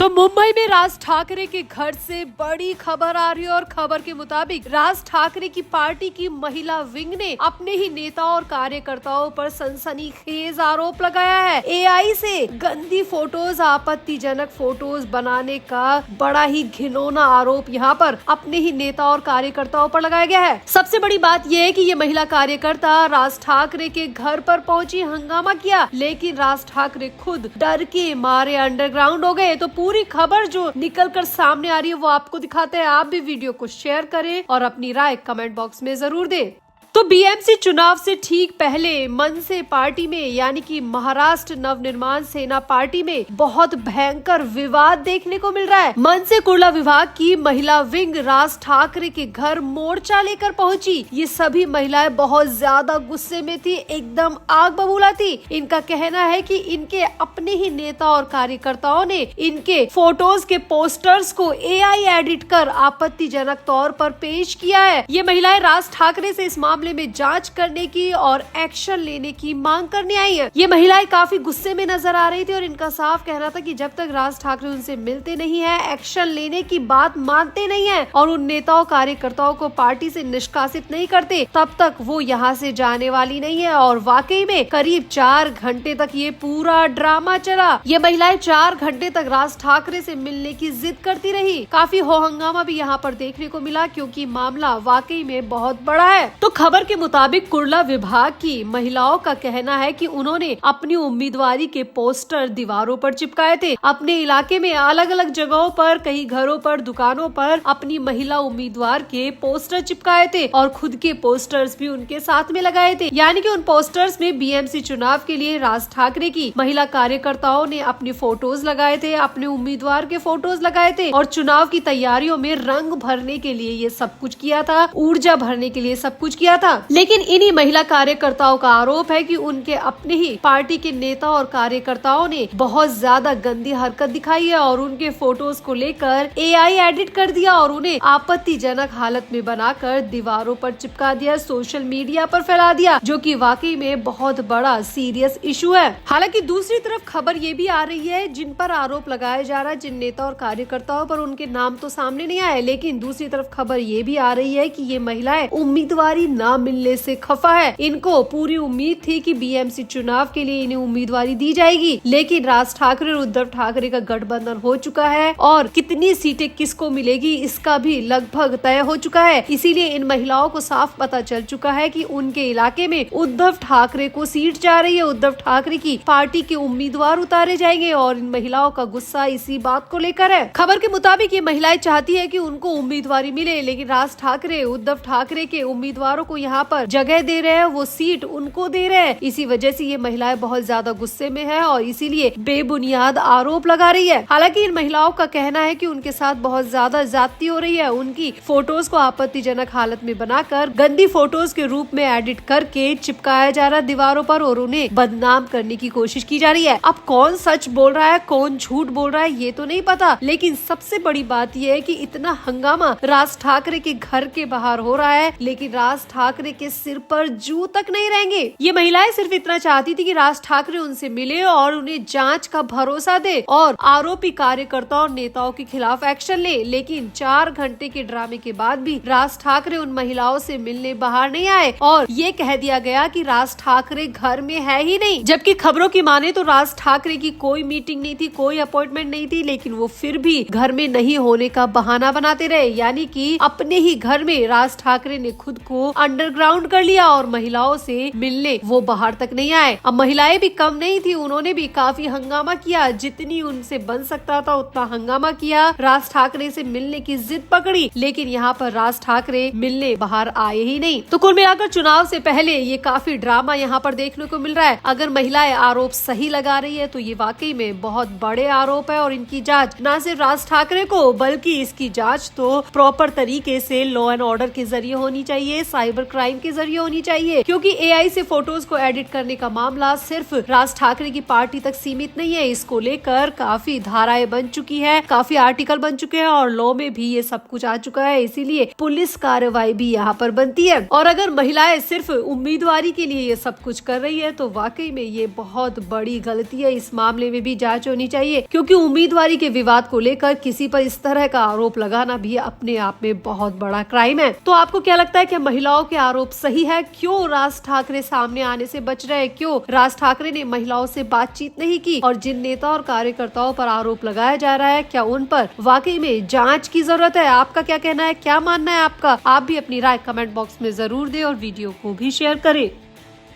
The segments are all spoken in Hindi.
मुंबई में राज ठाकरे के घर से बड़ी खबर आ रही है और खबर के मुताबिक राज ठाकरे की पार्टी की महिला विंग ने अपने ही नेताओं और कार्यकर्ताओं पर सनसनीखेज आरोप लगाया है। एआई से गंदी फोटोज, आपत्तिजनक फोटोज बनाने का बड़ा ही घिनौना आरोप यहाँ पर अपने ही नेता और कार्यकर्ताओं पर लगाया गया है। सबसे बड़ी बात यह है कि ये महिला कार्यकर्ता राज ठाकरे के घर पर पहुंची, हंगामा किया, लेकिन राज ठाकरे खुद डर के मारे अंडरग्राउंड हो गए। तो पूरी खबर जो निकल कर सामने आ रही है वो आपको दिखाते हैं। आप भी वीडियो को शेयर करें और अपनी राय कमेंट बॉक्स में जरूर दें। तो बीएमसी चुनाव से ठीक पहले मनसे पार्टी में यानी कि महाराष्ट्र नवनिर्माण सेना पार्टी में बहुत भयंकर विवाद देखने को मिल रहा है। मनसे कुर्ला विभाग की महिला विंग राज ठाकरे के घर मोर्चा लेकर पहुंची। ये सभी महिलाएं बहुत ज्यादा गुस्से में थी, एकदम आग बबूला थी। इनका कहना है कि इनके अपने ही नेता और कार्यकर्ताओं ने इनके फोटोज के पोस्टर्स को एआई एडिट कर आपत्तिजनक तौर पर पेश किया है। ये महिलाएं राज ठाकरे से इस मामले में जांच करने की और एक्शन लेने की मांग करने आई है। ये महिलाएं काफी गुस्से में नजर आ रही थी और इनका साफ कहना था कि जब तक राज ठाकरे उनसे मिलते नहीं है, एक्शन लेने की बात मानते नहीं है और उन नेताओं कार्यकर्ताओं को पार्टी से निष्कासित नहीं करते, तब तक वो यहाँ से जाने वाली नहीं है। और वाकई में करीब 4 घंटे तक ये पूरा ड्रामा चला। ये महिलाएं 4 घंटे तक राज ठाकरे से मिलने की जिद करती रही। काफी हो हंगामा भी यहाँ पर देखने को मिला क्योंकि मामला वाकई में बहुत बड़ा है। तो खबर के मुताबिक कुर्ला विभाग की महिलाओं का कहना है कि उन्होंने अपनी उम्मीदवारी के पोस्टर दीवारों पर चिपकाए थे। अपने इलाके में अलग अलग जगहों पर, कई घरों पर, दुकानों पर अपनी महिला उम्मीदवार के पोस्टर चिपकाए थे और खुद के पोस्टर्स भी उनके साथ में लगाए थे। यानी कि उन पोस्टर्स में बीएमसी चुनाव के लिए राज ठाकरे की महिला कार्यकर्ताओं ने अपनी फोटोज लगाए थे, अपने उम्मीदवार के फोटोज लगाए थे और चुनाव की तैयारियों में रंग भरने के लिए ये सब कुछ किया था, ऊर्जा भरने के लिए सब कुछ किया था। लेकिन इन्हीं महिला कार्यकर्ताओं का आरोप है कि उनके अपने ही पार्टी के नेता और कार्यकर्ताओं ने बहुत ज्यादा गंदी हरकत दिखाई है और उनके फोटोज को लेकर एआई एडिट कर दिया और उन्हें आपत्तिजनक हालत में बनाकर दीवारों पर चिपका दिया, सोशल मीडिया पर फैला दिया, जो कि वाकई में बहुत बड़ा सीरियस इशू है। हालांकि दूसरी तरफ खबर ये भी आ रही है, जिन पर आरोप लगाया जा रहा है, जिन नेता और कार्यकर्ताओं पर, उनके नाम तो सामने नहीं आए, लेकिन दूसरी तरफ खबर ये भी आ रही है कि ये महिलाएं उम्मीदवारी न मिलने से खफा है। इनको पूरी उम्मीद थी कि बीएमसी चुनाव के लिए इन्हें उम्मीदवारी दी जाएगी, लेकिन राज ठाकरे और उद्धव ठाकरे का गठबंधन हो चुका है और कितनी सीटें किसको मिलेगी इसका भी लगभग तय हो चुका है। इसीलिए इन महिलाओं को साफ पता चल चुका है कि उनके इलाके में उद्धव ठाकरे को सीट जा रही है, उद्धव ठाकरे की पार्टी के उम्मीदवार उतारे जाएंगे और इन महिलाओं का गुस्सा इसी बात को लेकर है। खबर के मुताबिक ये महिलाएं चाहती है कि उनको उम्मीदवारी मिले, लेकिन राज ठाकरे उद्धव ठाकरे के उम्मीदवारों को यहाँ पर जगह दे रहे हैं, वो सीट उनको दे रहे हैं। इसी वजह से ये महिलाएं बहुत ज्यादा गुस्से में है और इसीलिए बेबुनियाद आरोप लगा रही है। हालांकि इन महिलाओं का कहना है कि उनके साथ बहुत ज्यादा ज्यादती हो रही है। उनकी फोटोज को आपत्तिजनक हालत में बनाकर गंदी फोटोज के रूप में एडिट करके चिपकाया जा रहा है दीवारों पर और उन्हें बदनाम करने की कोशिश की जा रही है। अब कौन सच बोल रहा है, कौन झूठ बोल रहा है, ये तो नहीं पता, लेकिन सबसे बड़ी बात यह है कि इतना हंगामा राज ठाकरे के घर के बाहर हो रहा है, लेकिन राज ठाकरे के सिर पर जू तक नहीं रहेंगे। ये महिलाएं सिर्फ इतना चाहती थी कि राज ठाकरे उनसे मिले और उन्हें जांच का भरोसा दे और आरोपी कार्यकर्ताओं और नेताओं के खिलाफ एक्शन ले, लेकिन 4 घंटे के ड्रामे के बाद भी राज ठाकरे उन महिलाओं से मिलने बाहर नहीं आए और ये कह दिया गया कि राज ठाकरे घर में है ही नहीं। जबकि खबरों की माने तो राज ठाकरे की कोई मीटिंग नहीं थी, कोई अपॉइंटमेंट नहीं थी, लेकिन वो फिर भी घर में नहीं होने का बहाना बनाते रहे। यानी कि अपने ही घर में राज ठाकरे ने खुद को अंडरग्राउंड कर लिया और महिलाओं से मिलने वो बाहर तक नहीं आए। अब महिलाएं भी कम नहीं थी, उन्होंने भी काफी हंगामा किया, जितनी उनसे बन सकता था उतना हंगामा किया, राज ठाकरे से मिलने की जिद पकड़ी, लेकिन यहाँ पर राज ठाकरे मिलने बाहर आए ही नहीं। तो कुल मिलाकर चुनाव से पहले ये काफी ड्रामा यहाँ पर देखने को मिल रहा है। अगर महिलाएं आरोप सही लगा रही है तो ये वाकई में बहुत बड़े आरोप है और इनकी जांच न सिर्फ राज ठाकरे को बल्कि इसकी जांच तो प्रॉपर तरीके से लॉ एंड ऑर्डर के जरिए होनी चाहिए, साइबर क्राइम के जरिए होनी चाहिए, क्योंकि एआई से फोटोज को एडिट करने का मामला सिर्फ राज ठाकरे की पार्टी तक सीमित नहीं है। इसको लेकर काफी धाराएं बन चुकी है, काफी आर्टिकल बन चुके हैं और लॉ में भी ये सब कुछ आ चुका है, इसीलिए पुलिस कार्रवाई भी यहाँ पर बनती है। और अगर महिलाएं सिर्फ उम्मीदवारी के लिए ये सब कुछ कर रही है तो वाकई में ये बहुत बड़ी गलती है। इस मामले में भी जांच होनी चाहिए, क्योंकि उम्मीदवारी के विवाद को लेकर किसी पर इस तरह का आरोप लगाना भी अपने आप में बहुत बड़ा क्राइम है। तो आपको क्या लगता है कि महिलाओं के आरोप सही है? क्यों राज ठाकरे सामने आने से बच रहे हैं? क्यों राज ठाकरे ने महिलाओं से बातचीत नहीं की? और जिन नेता और कार्यकर्ताओं पर आरोप लगाया जा रहा है, क्या उन पर वाकई में जांच की जरूरत है? आपका क्या कहना है, क्या मानना है आपका? आप भी अपनी राय कमेंट बॉक्स में जरूर दें और वीडियो को भी शेयर करें।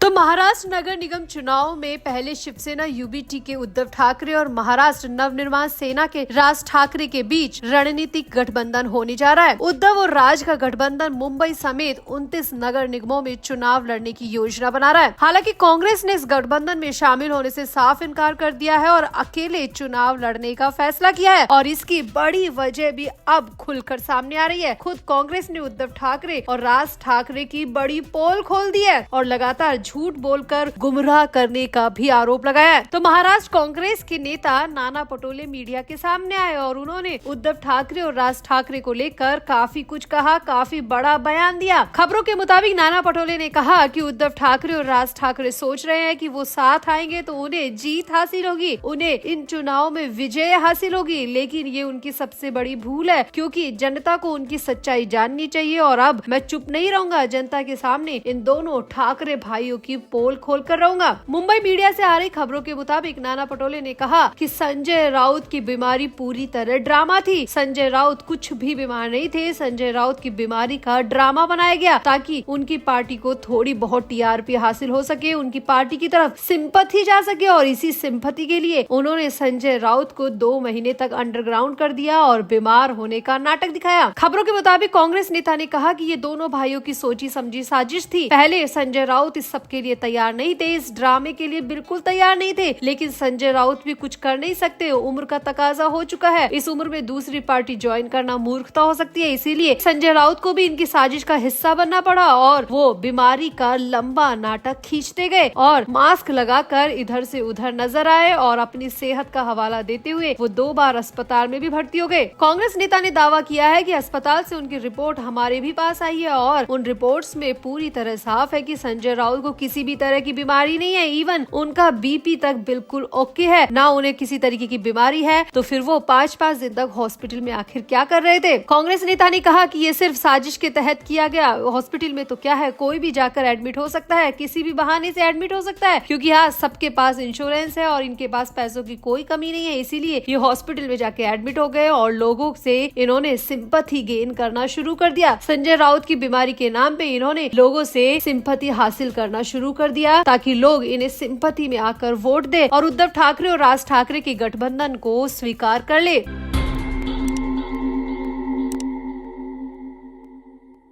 तो महाराष्ट्र नगर निगम चुनाव में पहले शिवसेना यूबीटी के उद्धव ठाकरे और महाराष्ट्र नवनिर्माण सेना के राज ठाकरे के बीच रणनीतिक गठबंधन होने जा रहा है। उद्धव और राज का गठबंधन मुंबई समेत 29 नगर निगमों में चुनाव लड़ने की योजना बना रहा है। हालांकि कांग्रेस ने इस गठबंधन में शामिल होने से साफ इनकार कर दिया है और अकेले चुनाव लड़ने का फैसला किया है, और इसकी बड़ी वजह भी अब खुलकर सामने आ रही है। खुद कांग्रेस ने उद्धव ठाकरे और राज ठाकरे की बड़ी पोल खोल दी है और लगातार झूठ बोलकर गुमराह करने का भी आरोप लगाया है। तो महाराष्ट्र कांग्रेस के नेता नाना पटोले मीडिया के सामने आए और उन्होंने उद्धव ठाकरे और राज ठाकरे को लेकर काफी कुछ कहा, काफी बड़ा बयान दिया। खबरों के मुताबिक नाना पटोले ने कहा कि उद्धव ठाकरे और राज ठाकरे सोच रहे हैं कि वो साथ आएंगे तो उन्हें जीत हासिल होगी, उन्हें इन चुनाव में विजय हासिल होगी, लेकिन ये उनकी सबसे बड़ी भूल है, क्योंकि जनता को उनकी सच्चाई जाननी चाहिए। और अब मैं चुप नहीं रहूंगा, जनता के सामने इन दोनों ठाकरे भाइयों की पोल खोलकर रहूंगा। मुंबई मीडिया से आ रही खबरों के मुताबिक नाना पटोले ने कहा कि संजय राउत की बीमारी पूरी तरह ड्रामा थी। संजय राउत कुछ भी बीमार नहीं थे। संजय राउत की बीमारी का ड्रामा बनाया गया ताकि उनकी पार्टी को थोड़ी बहुत टीआरपी हासिल हो सके, उनकी पार्टी की तरफ सिंपैथी जा सके, और इसी सिंपैथी के लिए उन्होंने संजय राउत को 2 महीने तक अंडरग्राउंड कर दिया और बीमार होने का नाटक दिखाया। खबरों के मुताबिक कांग्रेस नेता ने कहा कि ये दोनों भाइयों की सोची समझी साजिश थी। पहले संजय राउत इस सब के लिए तैयार नहीं थे, इस ड्रामे के लिए बिल्कुल तैयार नहीं थे, लेकिन संजय राउत भी कुछ कर नहीं सकते, उम्र का तकाजा हो चुका है। इस उम्र में दूसरी पार्टी ज्वाइन करना मूर्खता हो सकती है, इसीलिए संजय राउत को भी इनकी साजिश का हिस्सा बनना पड़ा और वो बीमारी का लंबा नाटक खींचते गए और मास्क लगाकर इधर से उधर नजर आए और अपनी सेहत का हवाला देते हुए वो 2 बार अस्पताल में भी भर्ती हो गए। कांग्रेस नेता ने दावा किया है कि अस्पताल से उनकी रिपोर्ट हमारे भी पास आई है और उन रिपोर्ट्स में पूरी तरह साफ है कि संजय राउत को किसी भी तरह की बीमारी नहीं है, इवन उनका बीपी तक बिल्कुल ओके है, ना उन्हें किसी तरीके की बीमारी है। तो फिर वो 5-5 दिन तक हॉस्पिटल में आखिर क्या कर रहे थे? कांग्रेस नेता ने कहा कि ये सिर्फ साजिश के तहत किया गया। हॉस्पिटल में तो क्या है, कोई भी जाकर एडमिट हो सकता है, किसी भी बहाने से एडमिट हो सकता है, क्योंकि हाँ सबके पास इंश्योरेंस है और इनके पास पैसों की कोई कमी नहीं है, इसीलिए ये हॉस्पिटल में जाके एडमिट हो गए और लोगों से इन्होंने सिंपैथी गेन करना शुरू कर दिया। संजय राउत की बीमारी के नाम पे इन्होंने लोगों से सिंपैथी हासिल करना शुरू कर दिया ताकि लोग इन्हें सिंपैथी में आकर वोट दे और उद्धव ठाकरे और राज ठाकरे के गठबंधन को स्वीकार कर ले।